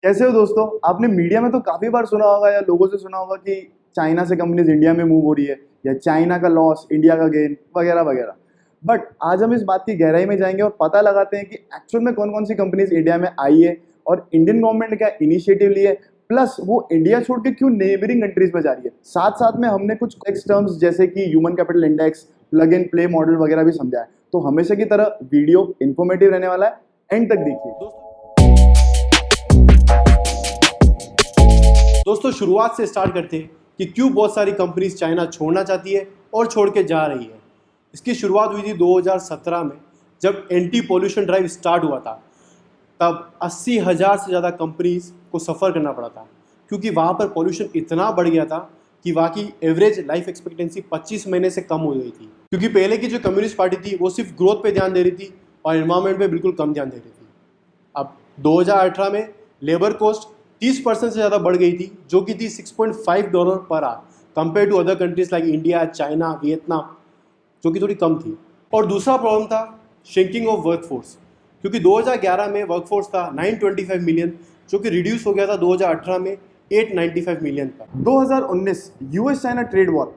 कैसे हो दोस्तों? आपने मीडिया में तो काफी बार सुना होगा या लोगों से सुना होगा कि चाइना से कंपनीज इंडिया में मूव हो रही है या चाइना का लॉस इंडिया का गेन वगैरह वगैरह। बट आज हम इस बात की गहराई में जाएंगे और पता लगाते हैं कि एक्चुअल में कौन कौन सी कंपनीज इंडिया में आई है और इंडियन गवर्नमेंट ने क्या इनिशिएटिव लिए, प्लस वो इंडिया छोड़ के क्यों नेबरिंग कंट्रीज में जा रही है। साथ साथ में हमने कुछ टेक्स टर्म्स जैसे कि human capital index, plug and play model वगैरह भी समझा है। तो हमेशा की तरह वीडियो इन्फॉर्मेटिव रहने वाला है, एंड तक देखिए दोस्तों शुरुआत से स्टार्ट करते हैं कि क्यों बहुत सारी कंपनीज चाइना छोड़ना चाहती है और छोड़ के जा रही है। इसकी शुरुआत हुई थी 2017 में, जब एंटी पोल्यूशन ड्राइव स्टार्ट हुआ था। तब 80,000 से ज़्यादा कंपनीज को सफ़र करना पड़ा था, क्योंकि वहाँ पर पोल्यूशन इतना बढ़ गया था कि वहाँ की एवरेज लाइफ एक्सपेक्टेंसी 25 महीने से कम हो गई थी। क्योंकि पहले की जो कम्युनिस्ट पार्टी थी वो सिर्फ ग्रोथ पे ध्यान दे रही थी और एनवायरनमेंट पे बिल्कुल कम ध्यान दे रही थी। अब 2018 में लेबर कॉस्ट 30% से ज़्यादा बढ़ गई थी, जो कि थी $6.5 per hour compare to other countries like India, China, Vietnam, जो कि थोड़ी कम थी। और दूसरा प्रॉब्लम था श्रिंकिंग ऑफ वर्कफोर्स, क्योंकि 2011 में वर्कफोर्स था 925 मिलियन, जो कि रिड्यूस हो गया था 2018 में 895 मिलियन पर। 2019 US China trade war,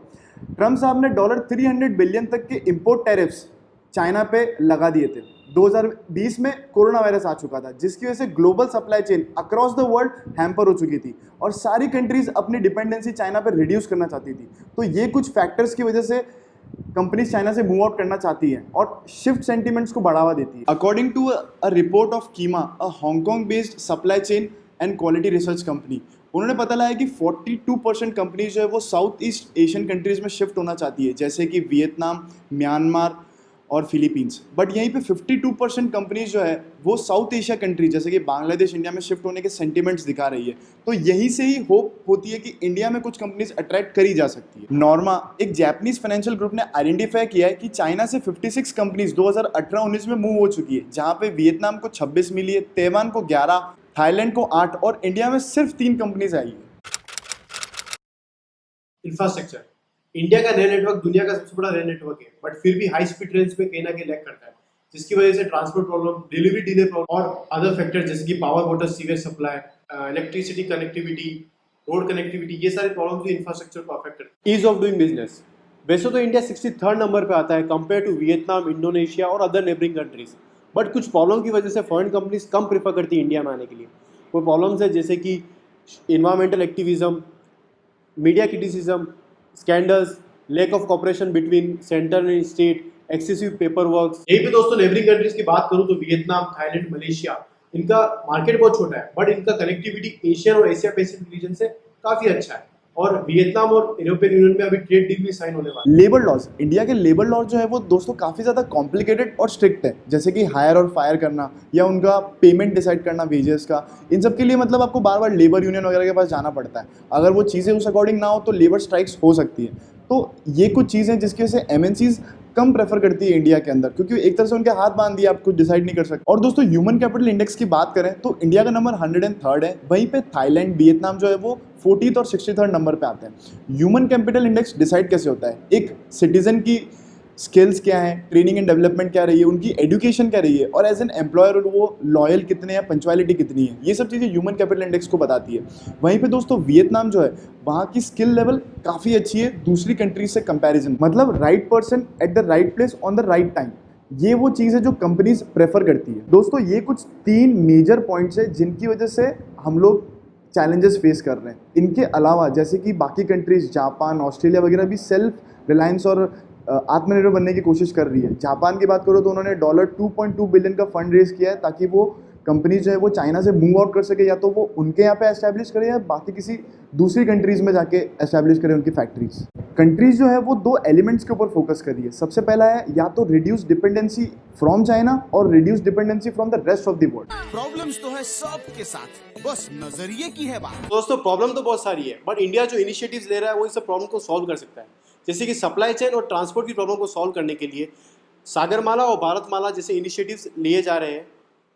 Trump साहब ने $300 बिलियन तक के इंपोर्ट टैरिफ्स चाइना पे लगा दिए थे। 2020 में कोरोना वायरस आ चुका था, जिसकी वजह से global supply chain across the world hamper हो चुकी थी और सारी कंट्रीज अपनी डिपेंडेंसी चाइना पर रिड्यूस करना चाहती थी। तो ये कुछ फैक्टर्स की वजह से कंपनीज चाइना से मूव आउट करना चाहती हैं और शिफ्ट सेंटिमेंट्स को बढ़ावा देती है। According to a report of QIMA, a Hong Kong based supply chain and quality research company, उन्होंने पता लगाया कि 42% कंपनीज जो है वो साउथ ईस्ट एशियन कंट्रीज में शिफ्ट होना चाहती है, जैसे कि वियतनाम, म्यांमार और फिलीपींस। बट यहीं पे 52% कंपनीज जो है वो साउथ एशिया कंट्री जैसे कि बांग्लादेश, इंडिया में शिफ्ट होने के सेंटिमेंट्स दिखा रही है। तो यहीं से ही होप होती है कि इंडिया में कुछ कंपनीज अट्रैक्ट करी जा सकती है। नॉर्मा, एक जापानीज फाइनेंशियल ग्रुप ने आइडेंटिफाई किया है कि चाइना से 56 कंपनीज 2018-19 में मूव हो चुकी है, जहां पे वियतनाम को 26 मिली है, ताइवान को 11, थाईलैंड को 8 और इंडिया में सिर्फ 3 कंपनीज आई है। इंफ्रास्ट्रक्चर, इंडिया का रेल नेटवर्क दुनिया का सबसे बड़ा रेल नेटवर्क है, बट फिर भी हाई स्पीड ट्रेन में कहीं ना कहीं लैग करता है, जिसकी वजह से transport problem, delivery delay problem और अदर फैक्टर जैसे कि power, water, sewage supply, electricity connectivity, road connectivity, ये सारे प्रॉब्लम भी इंफ्रास्ट्रक्चर को अफेक्ट करते हैं। ईज ऑफ डूइंग बिजनेस, वैसे तो इंडिया 63rd नंबर पे आता है कंपेयर टू वियतनाम, इंडोनेशिया और अदर नेबरिंग कंट्रीज, बट कुछ प्रॉब्लम की वजह से फॉरेन कंपनीज कम प्रेफर करती है इंडिया में आने के लिए। वो प्रॉब्लम्स है जैसे कि environmental activism, media criticism, scandals, lack of cooperation between centre and state, excessive paper work. यही पे दोस्तों नेबरिंग कंट्रीज की बात करूं तो वियतनाम, थाईलैंड, मलेशिया, इनका मार्केट बहुत छोटा है, बट इनका कनेक्टिविटी एशियन और एशिया पैसिफिक रीजन से काफी अच्छा है। और वियतनाम और यूरोपियन यूनियन में अभी ट्रेड डील भी साइन होने वाला है। लेबर लॉज, इंडिया के लेबर लॉज जो है वो दोस्तों काफ़ी ज़्यादा कॉम्प्लिकेटेड और स्ट्रिक्ट है, जैसे कि हायर और फायर करना या उनका पेमेंट डिसाइड करना वेजेस का। इन सब के लिए मतलब आपको बार बार लेबर यूनियन वगैरह के पास जाना पड़ता है। अगर वो चीज़ें उस अकॉर्डिंग ना हो तो लेबर स्ट्राइक्स हो सकती है। तो ये कुछ चीज़ें जिसकी वजह से एमएनसीज कम प्रेफर करती है इंडिया के अंदर, क्योंकि एक तरह से उनके हाथ बांध दिए, आप कुछ डिसाइड नहीं कर सकते। और दोस्तों ह्यूमन कैपिटल इंडेक्स की बात करें तो इंडिया का नंबर 103rd है, वहीं पे थाईलैंड, वियतनाम जो है वो 40th और 63rd नंबर पे आते हैं। ह्यूमन कैपिटल इंडेक्स डिसाइड कैसे होता है? एक सिटीजन की स्किल्स क्या है, ट्रेनिंग एंड डेवलपमेंट क्या रही है, उनकी एजुकेशन क्या रही है, और एज एन एम्प्लॉयर वो लॉयल कितने हैं, पंचुअलिटी कितनी है, ये सब चीज़ें ह्यूमन कैपिटल इंडेक्स को बताती है। वहीं पे दोस्तों वियतनाम जो है वहाँ की स्किल लेवल काफ़ी अच्छी है दूसरी कंट्रीज से कंपैरिजन, मतलब right person at the right place on the right time. ये वो चीज़ है जो कंपनीज प्रेफर करती है। दोस्तों ये कुछ 3 मेजर पॉइंट्स है जिनकी वजह से हम लोग चैलेंजेस फेस कर रहे हैं। इनके अलावा जैसे कि बाकी कंट्रीज जापान, ऑस्ट्रेलिया वगैरह भी सेल्फ रिलायंस और आत्मनिर्भर बनने की कोशिश कर रही है। जापान की बात करो तो उन्होंने $2.2 बिलियन का फंड रेज किया है ताकि वो कंपनीज जो है वो चाइना से मूव आउट कर सके, या तो वो उनके यहाँ पे एस्टैब्लिश करे या बाकी किसी दूसरी कंट्रीज में जाके एस्टैब्लिश करें उनकी फैक्ट्रीज। कंट्रीज जो है वो 2 एलिमेंट्स के ऊपर फोकस कर रही है। सबसे पहला है या तो रिड्यूस डिपेंडेंसी फ्रॉम चाइना और reduce dependency from the rest of the world. Problems तो है सबके साथ, बस नजरिए की है बात। दोस्तों प्रॉब्लम तो बहुत सारी है, बट इंडिया जो इनिशिएटिव्स ले रहा है वो इस प्रॉब्लम को सॉल्व कर सकता है। जैसे कि सप्लाई चेन और ट्रांसपोर्ट की प्रॉब्लम को सॉल्व करने के लिए सागरमाला और भारतमाला जैसे इनिशिएटिव्स लिए जा रहे हैं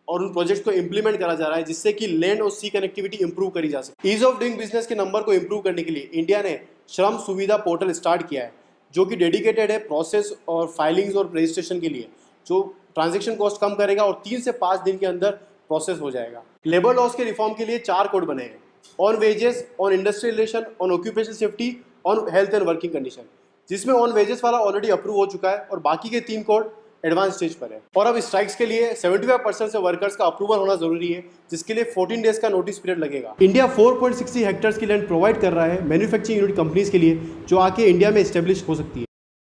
और उन प्रोजेक्ट्स को इंप्लीमेंट करा जा रहा है, जिससे कि लैंड और सी कनेक्टिविटी इंप्रूव करी जा सके। ईज ऑफ डूइंग बिजनेस के नंबर को इंप्रूव करने के लिए इंडिया ने श्रम सुविधा पोर्टल स्टार्ट किया है, जो कि डेडिकेटेड है प्रोसेस और फाइलिंग्स और रजिस्ट्रेशन के लिए, जो ट्रांजेक्शन कॉस्ट कम करेगा और 3 से 5 दिन के अंदर प्रोसेस हो जाएगा। लेबर लॉज के रिफॉर्म के लिए 4 कोड बने हैं, on wages, on industrial relation, on occupational safety, on health and working condition, जिसमें ऑन वेजेस वाला ऑलरेडी अप्रूव हो चुका है और बाकी के 3 कोड एडवांस स्टेज पर है। और अब स्ट्राइक्स के लिए 75% से वर्कर्स का अप्रूवल होना जरूरी है, जिसके लिए 14 डेज का नोटिस पीरियड लगेगा। इंडिया 4.60 हेक्टेयर्स की लैंड प्रोवाइड कर रहा है मैन्युफैक्चरिंग यूनिट कंपनीज के लिए, जो आके इंडिया में एस्टेब्लिश हो सकती है।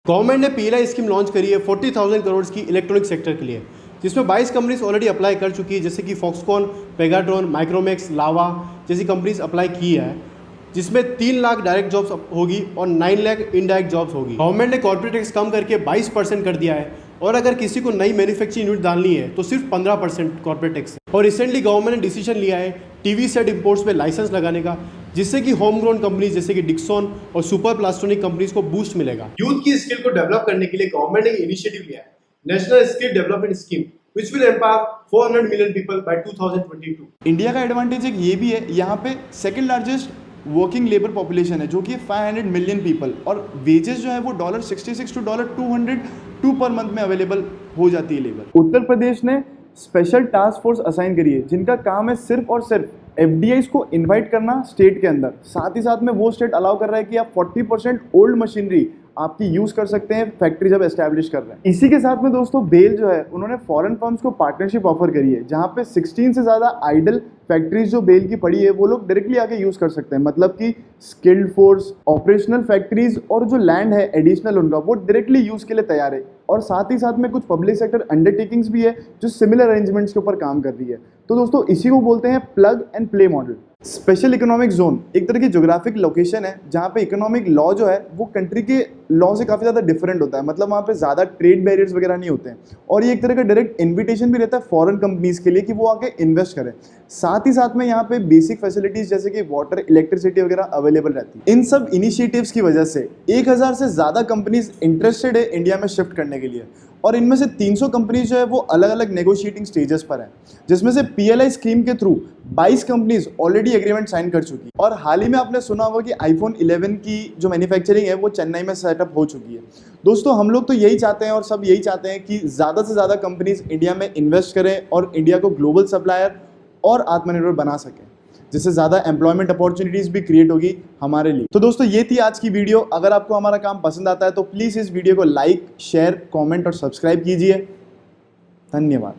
गवर्नमेंट ने पीएलआई स्कीम लॉन्च करी है 40,000 करोड़ की इलेक्ट्रॉनिक सेक्टर के लिए, जिसमें 22 कंपनीज ऑलरेडी अप्लाई कर चुकी है, जैसे कि फॉक्सकॉन, पेगाट्रॉन, माइक्रोमैक्स, लावा जैसी कंपनीज अप्लाई की है, जिसमें 3 लाख डायरेक्ट जॉब्स होगी और 9 लाख इनडायरेक्ट जॉब्स होगी। गवर्नमेंट ने कॉर्पोरेट टैक्स कम करके 22% कर दिया है, और अगर किसी को नई मैन्युफैक्चरिंग यूनिट डालनी है तो सिर्फ 15% कॉर्पोरेट टैक्स है। और रिसेंटली गवर्नमेंट ने डिसीजन लिया है टीवी सेट इंपोर्ट्स में लाइसेंस लगाने का, जिससे कि होम ग्रोन कंपनीज जैसे कि डिक्सन और सुपर प्लास्टोनिक कंपनीज को बूस्ट मिलेगा। यूथ की स्किल को डेवलप करने के लिए गवर्नमेंट ने इनिशिएटिव लिया है, national skill development scheme, which will empower 400 million people by 2022। India का एडवांटेज एक ये भी है, यहाँ पे second largest working labour population है, जो कि 500 मिलियन पीपल, और वेजेस जो है वो $66 to $202 पर मंथ में अवेलेबल हो जाती है लेबर। उत्तर प्रदेश ने स्पेशल टास्क फोर्स असाइन करी है, जिनका काम है सिर्फ और सिर्फ FDIs को इनवाइट करना स्टेट के अंदर। साथ ही साथ में वो स्टेट अलाउ कर रहा है कि आप 40% ओल्ड मशीनरी आपकी यूज कर सकते हैं फैक्ट्री जब एस्टैब्लिश कर रहे हैं। इसी के साथ में दोस्तों बेल जो है उन्होंने फॉरेन फर्म्स को पार्टनरशिप ऑफर करी है, जहां पे 16 से ज़्यादा आइडल फैक्ट्रीज जो बेल की पड़ी है वो लोग डायरेक्टली आके यूज कर सकते हैं। मतलब कि स्किल्ड फोर्स, ऑपरेशनल फैक्ट्रीज और जो लैंड है एडिशनल उनका, वो डायरेक्टली यूज के लिए तैयार है। और साथ ही साथ में कुछ पब्लिक सेक्टर अंडरटेकिंग्स भी है जो सिमिलर अरेंजमेंट्स के ऊपर काम कर रही है। तो दोस्तों इसी को बोलते हैं plug and play model. Special economic zone एक तरह की ज्योग्राफिक लोकेशन है जहाँ पे इकोनॉमिक लॉ जो है वो कंट्री के लॉ से काफ़ी ज़्यादा डिफरेंट होता है। मतलब वहाँ पे ज़्यादा ट्रेड बैरियर्स वगैरह नहीं होते हैं, और ये एक तरह का डायरेक्ट इन्विटेशन भी रहता है फॉरेन कंपनीज के लिए कि वो आके इन्वेस्ट करें। साथ ही साथ में यहाँ पे बेसिक फैसिलिटीज़ जैसे कि वाटर, इलेक्ट्रिसिटी वगैरह अवेलेबल रहती है। इन सब इनिशिएटिव्स की वजह से 1000 से ज़्यादा कंपनीज इंटरेस्टेड है इंडिया में शिफ्ट करने के लिए, और इनमें से 300 कंपनीज जो है वो अलग अलग नेगोशिएटिंग स्टेजेस पर हैं, जिसमें से पीएलआई स्कीम के through 22 companies already agreement sign कर चुकी है। और हाल ही में आपने सुना होगा कि iPhone 11 की जो मैन्युफैक्चरिंग है वो चेन्नई में सेटअप हो चुकी है। दोस्तों हम लोग तो यही चाहते हैं और सब यही चाहते हैं कि ज़्यादा से ज़्यादा कंपनीज इंडिया में इन्वेस्ट करें और इंडिया को ग्लोबल सप्लायर और आत्मनिर्भर बना सकें, जिससे ज़्यादा एम्प्लॉयमेंट अपॉर्चुनिटीज़ भी क्रिएट होगी हमारे लिए। तो दोस्तों ये थी आज की वीडियो। अगर आपको हमारा काम पसंद आता है तो प्लीज़ इस वीडियो को लाइक, शेयर, कमेंट और सब्सक्राइब कीजिए। धन्यवाद।